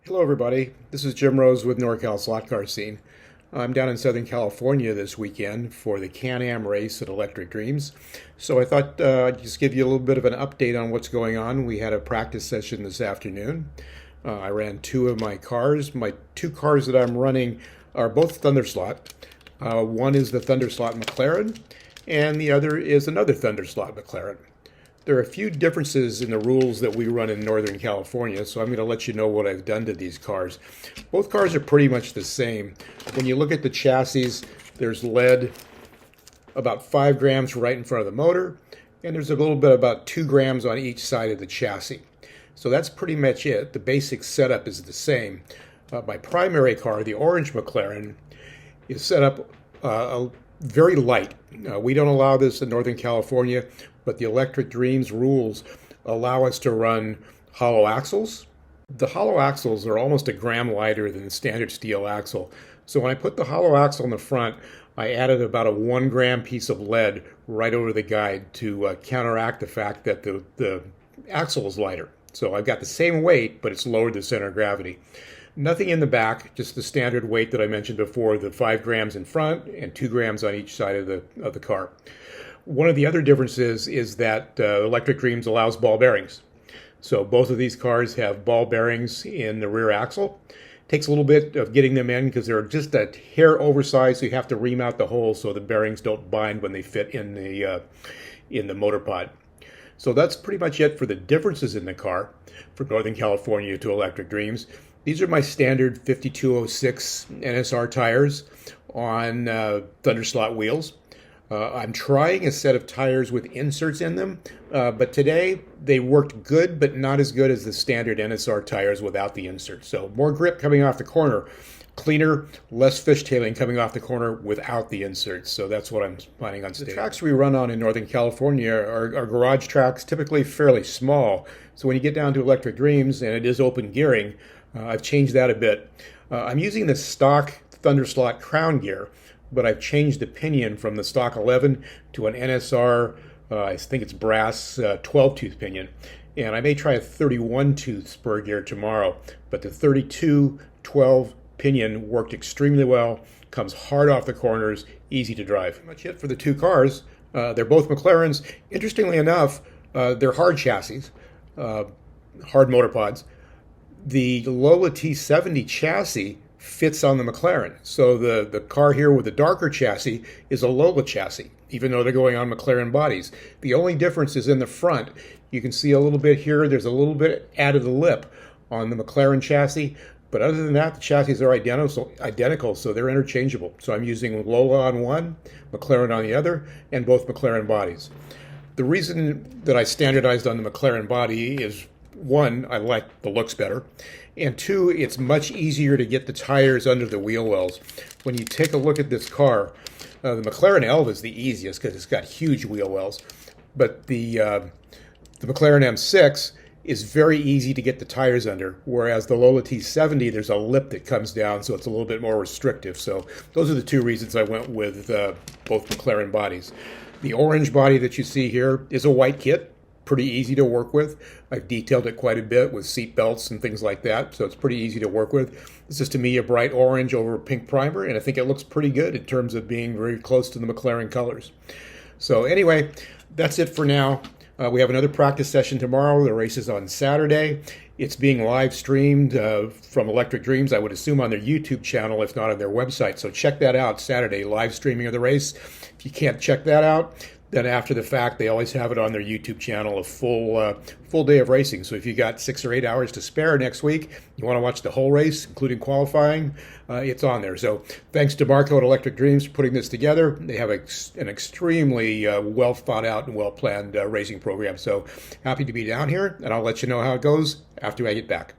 Hello, everybody. This is Jim Rose with NorCal Slot Car Scene. I'm down in Southern California this weekend for the CanAm race at Electric Dreams. So I thought I'd just give you a little bit of an update on what's going on. We had a practice session this afternoon. I ran two of my cars. My two cars that I'm running are both Thunderslot. One is the Thunderslot McLaren, and the other is another Thunderslot McLaren. There are a few differences in the rules that we run in Northern California, so I'm going to let you know what I've done to these cars. Both cars are pretty much the same. When you look at the chassis, there's lead about 5 grams right in front of the motor, and there's a little bit about 2 grams on each side of the chassis. So that's pretty much it. The basic setup is the same. My primary car, the orange McLaren, is set up very light. We don't allow this in Northern California, but the Electric Dreams rules allow us to run hollow axles. The hollow axles are almost a gram lighter than the standard steel axle. So when I put the hollow axle in the front, I added about a 1 gram piece of lead right over the guide to counteract the fact that the axle is lighter. So I've got the same weight, but it's lowered the center of gravity. Nothing in the back, just the standard weight that I mentioned before, the 5 grams in front and 2 grams on each side of the car. One of the other differences is that Electric Dreams allows ball bearings. So both of these cars have ball bearings in the rear axle. Takes a little bit of getting them in because they're just a hair oversized, so you have to ream out the holes so the bearings don't bind when they fit in the motor pod. So that's pretty much it for the differences in the car from Northern California to Electric Dreams. These are my standard 5206 NSR tires on Thunderslot wheels. I'm trying a set of tires with inserts in them, but today they worked good, but not as good as the standard NSR tires without the inserts. So more grip coming off the corner, cleaner, less fishtailing coming off the corner without the inserts. So that's what I'm planning on staying. The tracks we run on in Northern California are garage tracks, typically fairly small. So when you get down to Electric Dreams and it is open gearing, I've changed that a bit. I'm using the stock Thunderslot crown gear, but I've changed the pinion from the stock 11 to an NSR, I think it's brass 12-tooth pinion. And I may try a 31-tooth spur gear tomorrow, but the 32-12 pinion worked extremely well, comes hard off the corners, easy to drive. Pretty much it for the two cars. They're both McLarens. Interestingly enough, they're hard chassis, hard motor pods. The Lola T70 chassis fits on the McLaren. So the car here with the darker chassis is a Lola chassis, even though they're going on McLaren bodies. The only difference is in the front. You can see a little bit here. There's a little bit added the lip on the McLaren chassis. But other than that, the chassis are identical, so they're interchangeable. So I'm using Lola on one, McLaren on the other, and both McLaren bodies. The reason that I standardized on the McLaren body is, one, I like the looks better, and two, it's much easier to get the tires under the wheel wells. When you take a look at this car, the McLaren Elva is the easiest because it's got huge wheel wells, but the McLaren M6 is very easy to get the tires under, whereas the Lola T70, there's a lip that comes down, so it's a little bit more restrictive. So those are the two reasons I went with both McLaren bodies. The orange body that you see here is a white kit. Pretty easy to work with. I've detailed it quite a bit with seat belts and things like that, so it's pretty easy to work with. This is to me a bright orange over a pink primer, and I think it looks pretty good in terms of being very close to the McLaren colors. So anyway, that's it for now. We have another practice session tomorrow. The race is on Saturday. It's being live streamed from Electric Dreams, I would assume on their YouTube channel, if not on their website. So check that out, Saturday, live streaming of the race. If you can't check that out, then after the fact, they always have it on their YouTube channel, a full day of racing. So if you got 6 or 8 hours to spare next week, you want to watch the whole race, including qualifying, it's on there. So thanks to Marco at Electric Dreams for putting this together. They have an extremely well thought out and well planned racing program. So happy to be down here, and I'll let you know how it goes after I get back.